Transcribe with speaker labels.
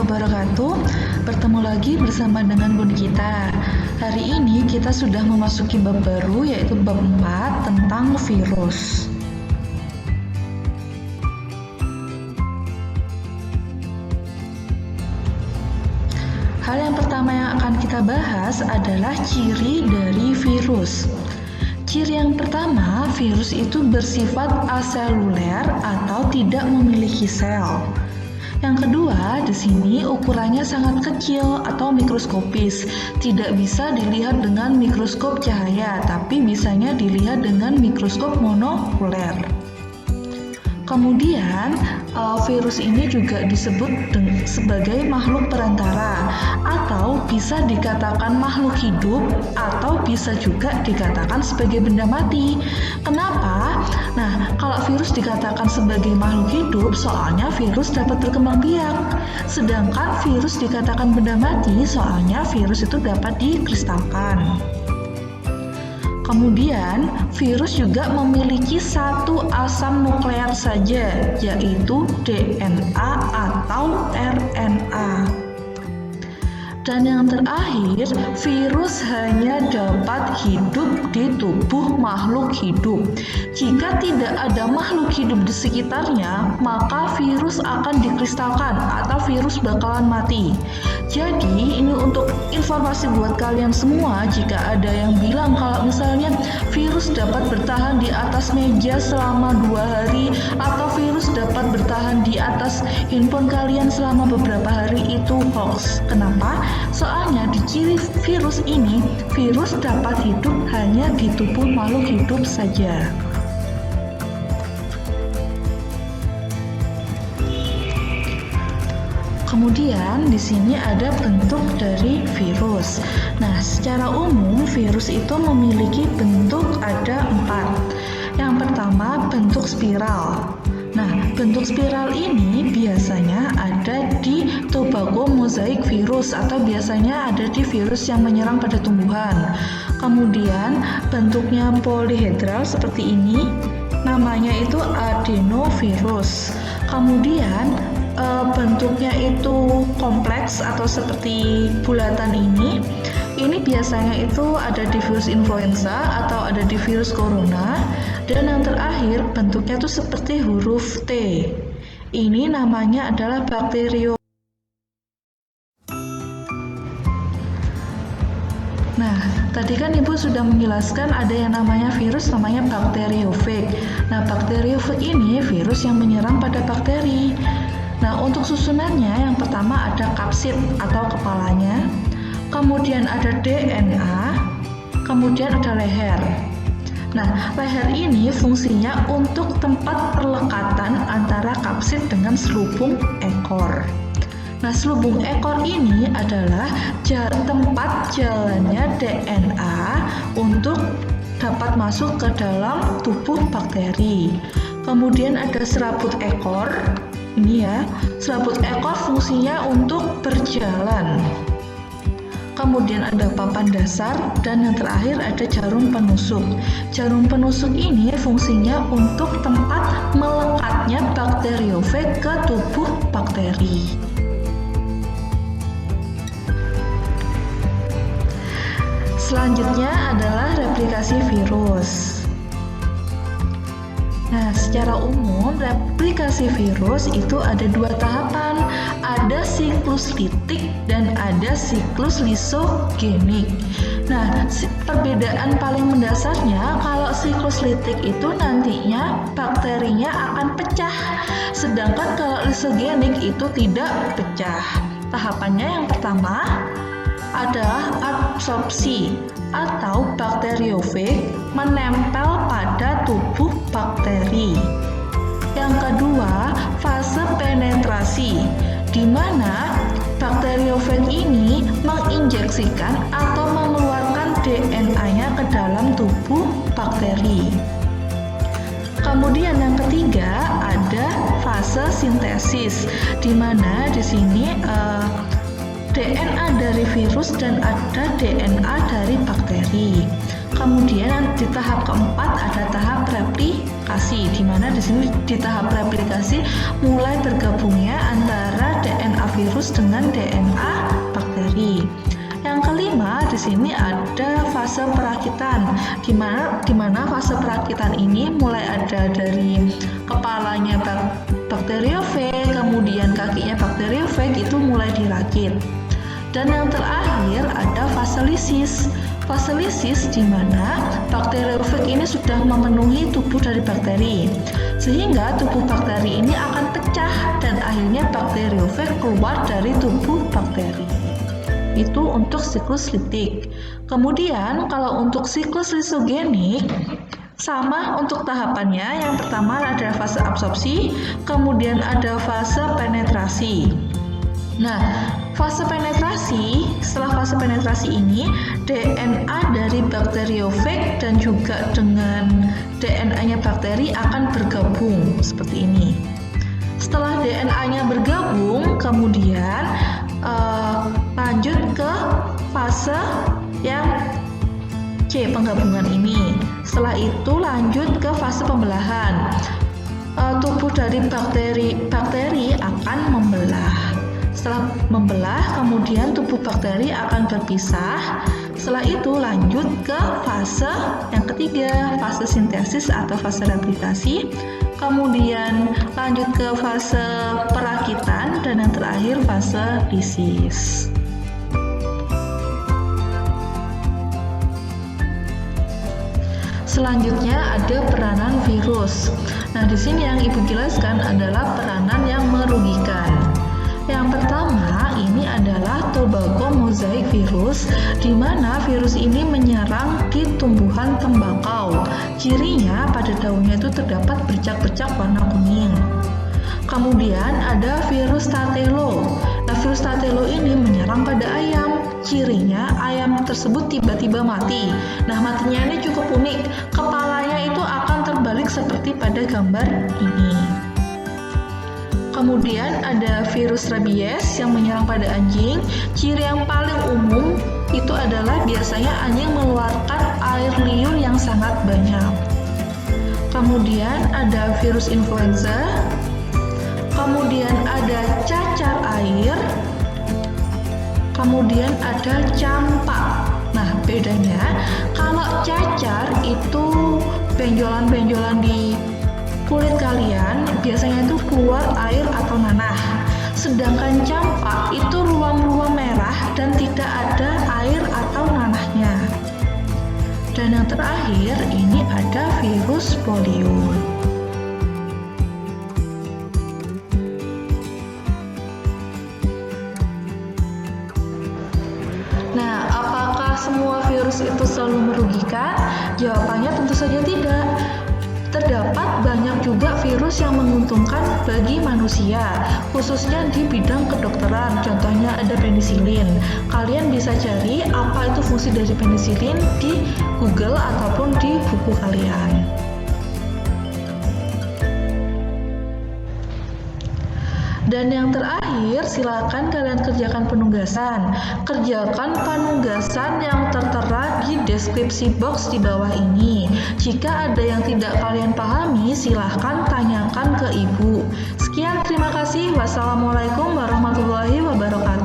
Speaker 1: wabarakatuh. Bertemu lagi bersama dengan Bunda kita. Hari ini kita sudah memasuki bab baru, yaitu bab 4 tentang virus. Hal yang pertama yang akan kita bahas adalah ciri dari virus. Ciri yang pertama, virus itu bersifat aseluler atau tidak memiliki sel. Yang kedua, di sini ukurannya sangat kecil atau mikroskopis, tidak bisa dilihat dengan mikroskop cahaya, tapi bisanya dilihat dengan mikroskop monokuler. Kemudian, virus ini juga disebut sebagai makhluk perantara, atau bisa dikatakan makhluk hidup, atau bisa juga dikatakan sebagai benda mati. Kenapa? Nah, kalau virus dikatakan sebagai makhluk hidup, soalnya virus dapat berkembang biak. Sedangkan virus dikatakan benda mati, soalnya virus itu dapat dikristalkan. Kemudian, virus juga memiliki satu asam nuklear saja, yaitu DNA atau RNA. Dan yang terakhir, virus hanya dapat hidup di tubuh makhluk hidup. Jika tidak ada makhluk hidup di sekitarnya, maka virus akan dikristalkan atau virus bakalan mati. Jadi, ini untuk informasi buat kalian semua, jika ada yang bilang kalau misalnya virus dapat bertahan di atas meja selama 2 hari, atau virus dapat bertahan di atas handphone kalian selama beberapa hari, itu hoax. Kenapa? Soalnya di ciri virus ini, virus dapat hidup hanya di tubuh makhluk hidup saja. Kemudian di sini ada bentuk dari virus. Nah, secara umum virus itu memiliki bentuk ada 4. Yang pertama, bentuk spiral. Nah, bentuk spiral ini biasanya ada di tobacco mosaic virus atau biasanya ada di virus yang menyerang pada tumbuhan. Kemudian bentuknya polihedral seperti ini, namanya itu adenovirus. Kemudian bentuknya itu kompleks atau seperti bulatan ini biasanya itu ada di virus influenza atau ada di virus corona. Dan yang terakhir bentuknya itu seperti huruf T. Ini namanya adalah bakterio. Nah, tadi kan Ibu sudah menjelaskan ada yang namanya virus namanya bakteriofag. Nah, bakteriofag ini virus yang menyerang pada bakteri. Nah, untuk susunannya yang pertama ada kapsid atau kepalanya, kemudian ada DNA, kemudian ada leher. Nah, leher ini fungsinya untuk tempat perlekatan antara kapsid dengan selubung ekor. Nah, selubung ekor ini adalah tempat jalannya DNA untuk dapat masuk ke dalam tubuh bakteri. Kemudian ada serabut ekor. Ini ya, serabut ekor fungsinya untuk berjalan. Kemudian ada papan dasar dan yang terakhir ada jarum penusuk. Jarum penusuk ini fungsinya untuk tempat melekatnya bakteriofag ke tubuh bakteri. Selanjutnya adalah replikasi virus. Nah, secara umum replikasi virus itu ada 2 tahapan, ada siklus litik dan ada siklus lisogenik. Nah, perbedaan paling mendasarnya kalau siklus litik itu nantinya bakterinya akan pecah, sedangkan kalau lisogenik itu tidak pecah. Tahapannya yang pertama adalah absorpsi atau bakteriofag menempel pada tubuh bakteri. Yang kedua, fase penetrasi, di mana bakteriofag ini menginjeksikan atau mengeluarkan DNA-nya ke dalam tubuh bakteri. Kemudian yang ketiga ada fase sintesis, di mana di sini DNA dari virus dan ada DNA dari bakteri. Kemudian di tahap keempat ada tahap replikasi, di mana di sini di tahap replikasi mulai bergabungnya antara DNA virus dengan DNA bakteri. Yang kelima di sini ada fase perakitan, di mana fase perakitan ini mulai ada dari kepalanya bakteriofag, kemudian kakinya bakteriofag itu mulai dirakit. Dan yang terakhir ada fase lisis. Fase lisis di mana bakteriofag ini sudah memenuhi tubuh dari bakteri, sehingga tubuh bakteri ini akan pecah dan akhirnya bakteriofag keluar dari tubuh bakteri. Itu untuk siklus litik. Kemudian kalau untuk siklus lisogenik sama untuk tahapannya. Yang pertama ada fase absorpsi, kemudian ada fase penetrasi. Nah, fase penetrasi, setelah fase penetrasi ini DNA dari bakteriofag dan juga dengan DNA-nya bakteri akan bergabung seperti ini. Setelah DNA-nya bergabung, kemudian lanjut ke fase yang C, penggabungan ini. Setelah itu lanjut ke fase pembelahan. Tubuh dari bakteri akan membelah. Setelah membelah, kemudian tubuh bakteri akan berpisah. Setelah itu lanjut ke fase yang ketiga, fase sintesis atau fase replikasi. Kemudian lanjut ke fase perakitan dan yang terakhir fase lisis. Selanjutnya ada peranan virus. Nah, di sini yang Ibu jelaskan adalah peranan yang merugikan. Yang pertama, ini adalah tobacco mosaic virus, di mana virus ini menyerang di tumbuhan tembakau. Cirinya pada daunnya itu terdapat bercak-bercak warna kuning. Kemudian ada virus Tatelo. Nah, virus Tatelo ini menyerang pada ayam. Cirinya ayam tersebut tiba-tiba mati. Nah, matinya ini cukup unik. Kepalanya itu akan terbalik seperti pada gambar ini. Kemudian ada virus rabies yang menyerang pada anjing. Ciri yang paling umum itu adalah biasanya anjing mengeluarkan air liur yang sangat banyak. Kemudian ada virus influenza. Kemudian ada cacar air. Kemudian ada campak. Nah, bedanya kalau cacar itu benjolan-benjolan di kulit kalian biasanya itu keluar air atau nanah, sedangkan campak itu ruam-ruam merah dan tidak ada air atau nanahnya. Dan yang terakhir ini ada virus polio. Nah, apakah semua virus itu selalu merugikan? Jawabannya tentu saja tidak. Terdapat banyak juga virus yang menguntungkan bagi manusia, khususnya di bidang kedokteran. Contohnya ada penisilin. Kalian bisa cari apa itu fungsi dari penisilin di Google ataupun di buku kalian. Dan yang terakhir, silakan kalian kerjakan penugasan. Kerjakan penugasan yang tertera di deskripsi box di bawah ini. Jika ada yang tidak kalian pahami, silakan tanyakan ke Ibu. Sekian, terima kasih. Wassalamualaikum warahmatullahi wabarakatuh.